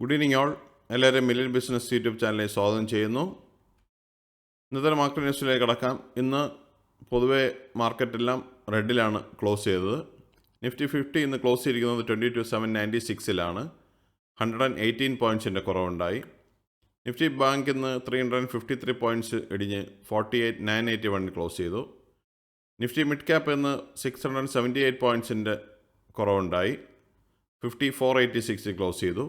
Good evening all. എല്ലാവരും million business YouTube ചാനലിൽ സ്വാഗതം ചെയ്യുന്നു. ഇന്നത്തെ മാർക്കറ്റ് ന്യൂസിലേക്ക് കടക്കാം. ഇന്ന് പൊതുവെ മാർക്കറ്റെല്ലാം റെഡിലാണ് ക്ലോസ് ചെയ്തത്. നിഫ്റ്റി 50 ഇന്ന് ക്ലോസ് ചെയ്തിരിക്കുന്നത് 22,796 118 പോയിൻറ്റ്സിൻ്റെ കുറവുണ്ടായി. നിഫ്റ്റി ബാങ്ക് ഇന്ന് 353 പോയിൻറ്റ്സ് ഇടിഞ്ഞ് 48,981 ക്ലോസ് ചെയ്തു. നിഫ്റ്റി മിഡ് ക്യാപ്പ് ഇന്ന് 678 പോയിൻറ്റ്സിൻ്റെ കുറവുണ്ടായി 5486 ക്ലോസ് ചെയ്തു.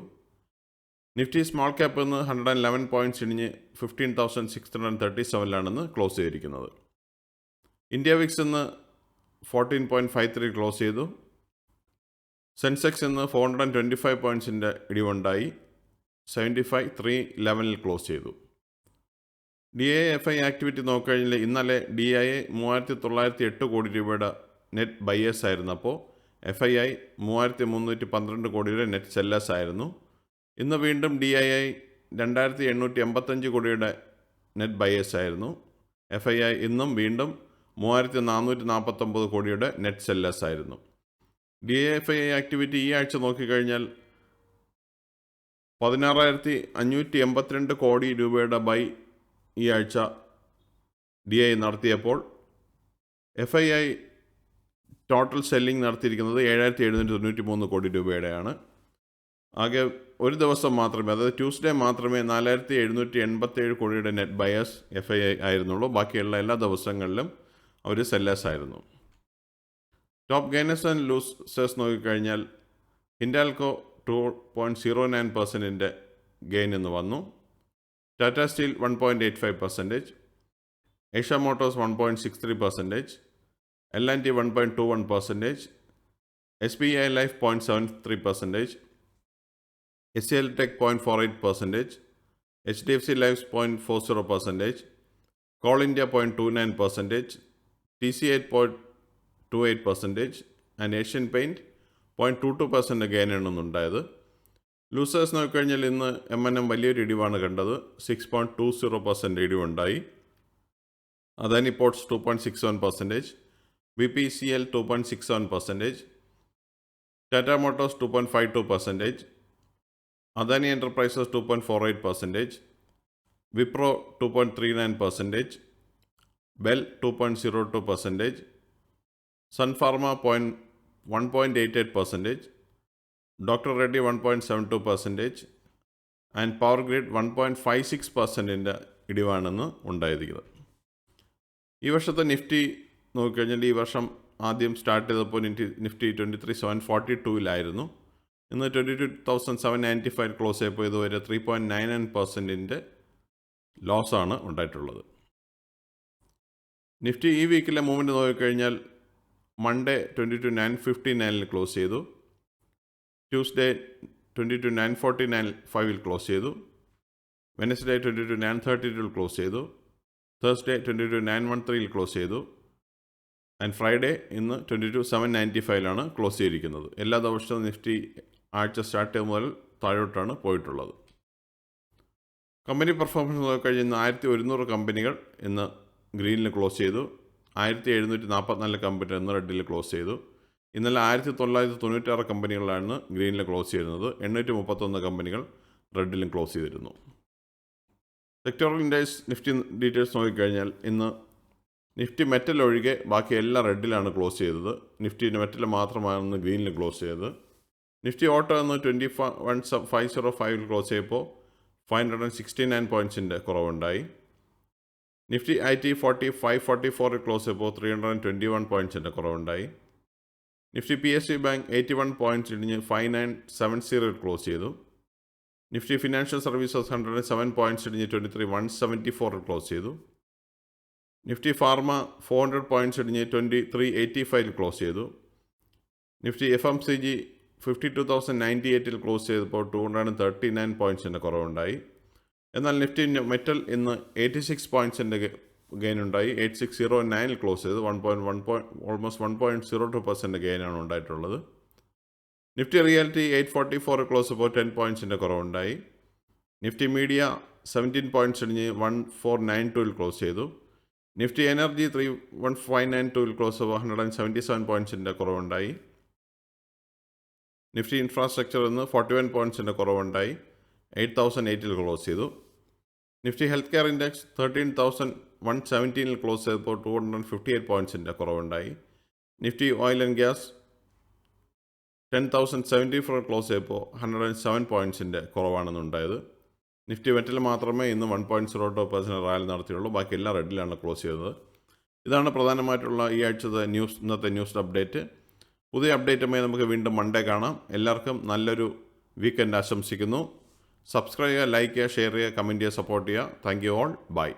നിഫ്റ്റി സ്മോൾ ക്യാപ്പ് ഇന്ന് 111 പോയിൻറ്റ്സ് ഇടിഞ്ഞ് 15,637 ക്ലോസ് ചെയ്തിരിക്കുന്നത്. ഇന്ത്യ വിക്സ് ഇന്ന് 14.53 ക്ലോസ് ചെയ്തു. സെൻസെക്സ് ഇന്ന് 425 പോയിൻറ്റ്സിൻ്റെ ഇടിവുണ്ടായി 75,311 ക്ലോസ് ചെയ്തു. DIA-FI ആക്ടിവിറ്റി നോക്കിക്കഴിഞ്ഞാൽ ഇന്നലെ DIA 3,908 കോടി രൂപയുടെ നെറ്റ് ബയേഴ്സ് ആയിരുന്നപ്പോൾ FII 3,312 കോടിയുടെ നെറ്റ് സെല്ലേഴ്സ് ആയിരുന്നു. ഇന്ന് വീണ്ടും DIA 2,885 കോടിയുടെ നെറ്റ് ബയേഴ്സ് ആയിരുന്നു. FII ഇന്നും വീണ്ടും 3,449 കോടിയുടെ നെറ്റ് സെല്ലേഴ്സ് ആയിരുന്നു. DIA-FI ആക്ടിവിറ്റി ഈ ആഴ്ച നോക്കിക്കഴിഞ്ഞാൽ 16,582 കോടി രൂപയുടെ ബൈ ഈ ആഴ്ച DIA നടത്തിയപ്പോൾ FII ടോട്ടൽ സെല്ലിംഗ് നടത്തിയിരിക്കുന്നത് 7,793 കോടി രൂപയുടെയാണ്. ആകെ ഒരു ദിവസം മാത്രമേ, അതായത് ട്യൂസ്ഡേ മാത്രമേ 4,787 കോടിയുടെ നെറ്റ് ബയേഴ്സ് FII ആയിരുന്നുള്ളൂ. ബാക്കിയുള്ള എല്ലാ ദിവസങ്ങളിലും അവർ സെല്ലേഴ്സ് ആയിരുന്നു. ടോപ്പ് ഗെയിനേഴ്സ് ആൻഡ് ലൂസേഴ്സ് നോക്കിക്കഴിഞ്ഞാൽ ഹിൻഡാൽകോ 2.09% ഗെയിൻ എന്ന് വന്നു. Tata steel 1.85%, Asia Motors 1.63%, L&T 1.21%, SBI Life 0.73%, SCL Tech 0.48%, HDFC Life 0.40%, Coal India 0.29%, TCI 0.28% and Asian Paint 0.22% gain എണ്ണുന്നുണ്ടായത്. ലൂസേഴ്സ് നോക്കിക്കഴിഞ്ഞാൽ ഇന്ന് M&M വലിയൊരു ഇടിവാണ് കണ്ടത്. 6.20% ഇടിവുണ്ടായി. Adani ports 2.61%, BPCL 2.67%, Tata motors 2.52%, Adani enterprises 2.48%, Wipro 2.39%, BEL 2.02%, Sun Pharma 1.88%, doctor Reddy 1.72% and power grid 1.56% ഇടിവാണെന്ന് ഉണ്ടായിരിക്കുന്നത്. ഈ വർഷത്തെ നിഫ്റ്റി നോക്കിക്കഴിഞ്ഞാൽ ഈ വർഷം ആദ്യം സ്റ്റാർട്ട് ചെയ്തപ്പോൾ നിഫ്റ്റി 23,742 ഇന്ന് 22,795 ക്ലോസ് ചെയ്തപ്പോൾ ഇതുവരെ 3.99% ലോസാണ് ഉണ്ടായിട്ടുള്ളത്. നിഫ്റ്റി ഈ വീക്കിലെ മൂവ്മെൻറ്റ് നോക്കിക്കഴിഞ്ഞാൽ മൺഡേ 22,959 ക്ലോസ് ചെയ്തു. ട്യൂസ്ഡേ 22,945 ക്ലോസ് ചെയ്തു. വെനസ്ഡേ 22,932 ക്ലോസ് ചെയ്തു. തേഴ്സ്ഡേ 22,913 ക്ലോസ് ചെയ്തു. ആൻഡ് ഫ്രൈഡേ ഇന്ന് 22,795 ക്ലോസ് ചെയ്തിരിക്കുന്നത്. എല്ലാ ദിവസവും നിഫ്റ്റി ആഴ്ച സ്റ്റാർട്ട് ചെയ്ത മുതൽ താഴോട്ടാണ് പോയിട്ടുള്ളത്. കമ്പനി പെർഫോമൻസ് നോക്കിക്കഴിഞ്ഞാൽ 1,100 കമ്പനികൾ ഇന്ന് ഗ്രീനിൽ ക്ലോസ് ചെയ്തു. 1,744 കമ്പനികൾ ഇന്ന് റെഡിൽ ക്ലോസ് ചെയ്തു. ഇന്നലെ 1,996 കമ്പനികളാണ് ഗ്രീനിൽ ക്ലോസ് ചെയ്യുന്നത്. 831 കമ്പനികൾ റെഡിലും ക്ലോസ് ചെയ്തിരുന്നു. സെക്ടറൽ ഇൻഡെക്സ് നിഫ്റ്റി ഡീറ്റെയിൽസ് നോക്കിക്കഴിഞ്ഞാൽ ഇന്ന് നിഫ്റ്റി മെറ്റൽ ഒഴികെ ബാക്കി എല്ലാം റെഡിലാണ് ക്ലോസ് ചെയ്തത്. നിഫ്റ്റി മെറ്റൽ മാത്രമാണ് ഗ്രീനിൽ ക്ലോസ് ചെയ്തത്. നിഫ്റ്റി ഓട്ടോ എന്ന് 21,505 ക്ലോസ് ചെയ്തപ്പോൾ 569 പോയിൻറ്റ്സിൻ്റെ കുറവുണ്ടായി. നിഫ്റ്റി IT 544 ക്ലോസ് ചെയ്തപ്പോൾ 321 പോയിൻറ്റ്സിൻ്റെ കുറവുണ്ടായി. നിഫ്റ്റി PSU ബാങ്ക് 81 പോയിൻറ്റ്സ് ഇടിഞ്ഞ് 5970 ക്ലോസ് ചെയ്തു. നിഫ്റ്റി ഫിനാൻഷ്യൽ സർവീസസ് 107 പോയിൻറ്റ്സ് ഇടിഞ്ഞ് 23,174 ക്ലോസ് ചെയ്തു. നിഫ്റ്റി ഫാർമ 400 പോയിൻറ്റ്സ് ഇടിഞ്ഞ് 23,885 ക്ലോസ് ചെയ്തു. നിഫ്റ്റി FMCG 52,098 ക്ലോസ് ചെയ്തപ്പോൾ 239 പോയിൻറ്റ്സിൻ്റെ കുറവുണ്ടായി. എന്നാൽ നിഫ്റ്റി മെറ്റൽ ഇന്ന് 86 പോയിൻറ്റ്സിൻ്റെ ഗെയിൻ ഉണ്ടായി. 8609 ക്ലോസ് ചെയ്ത് ഓൾമോസ്റ്റ് 1.02% ഗെയിനാണ് ഉണ്ടായിട്ടുള്ളത്. നിഫ്റ്റി റിയാലിറ്റി 844 ക്ലോസ് ചെയ്തപ്പോൾ 10 പോയിൻറ്റ്സിൻ്റെ കുറവുണ്ടായി. നിഫ്റ്റി മീഡിയ 17 പോയിൻറ്റ്സ് ഇടിഞ്ഞ് 1492 ക്ലോസ് ചെയ്തു. നിഫ്റ്റി എനർജി 31592 ക്ലോസ് ചെയ്തപ്പോൾ 177 പോയിൻറ്റ്സിൻ്റെ കുറവുണ്ടായി. നിഫ്റ്റി ഇൻഫ്രാസ്ട്രക്ചർ ഇന്ന് 41 പോയിൻറ്റ്സിൻ്റെ കുറവുണ്ടായി. 8,008 ക്ലോസ് ചെയ്തു. Nifty health care index 13,117 close ചെയ്തപ്പോൾ 258 പോയിൻറ്റ്സിൻ്റെ കുറവുണ്ടായി. Nifty oil and gas 10,074 close ചെയ്തപ്പോൾ 107 പോയിൻറ്റ്സിൻ്റെ കുറവാണെന്നുണ്ടായത്. നിഫ്റ്റി മെറ്റൽ മാത്രമേ ഇന്ന് 1.02% റാലി നടത്തിയുള്ളൂ. ബാക്കി എല്ലാം റെഡിലാണ് ക്ലോസ് ചെയ്തത്. ഇതാണ് പ്രധാനമായിട്ടുള്ള ഈ ആഴ്ചത്തെ ഇന്നത്തെ ന്യൂസ് അപ്ഡേറ്റ്. പുതിയ അപ്ഡേറ്റുമായി നമുക്ക് വീണ്ടും മൺഡേ കാണാം. എല്ലാവർക്കും നല്ലൊരു വീക്കെൻഡ് ആശംസിക്കുന്നു. സബ്സ്ക്രൈബ് ചെയ്യുക, ലൈക്ക് ചെയ്യുക, ഷെയർ ചെയ്യുക, കമൻറ്റ് ചെയ്യുക, സപ്പോർട്ട് ചെയ്യുക. Thank you all. ബൈ.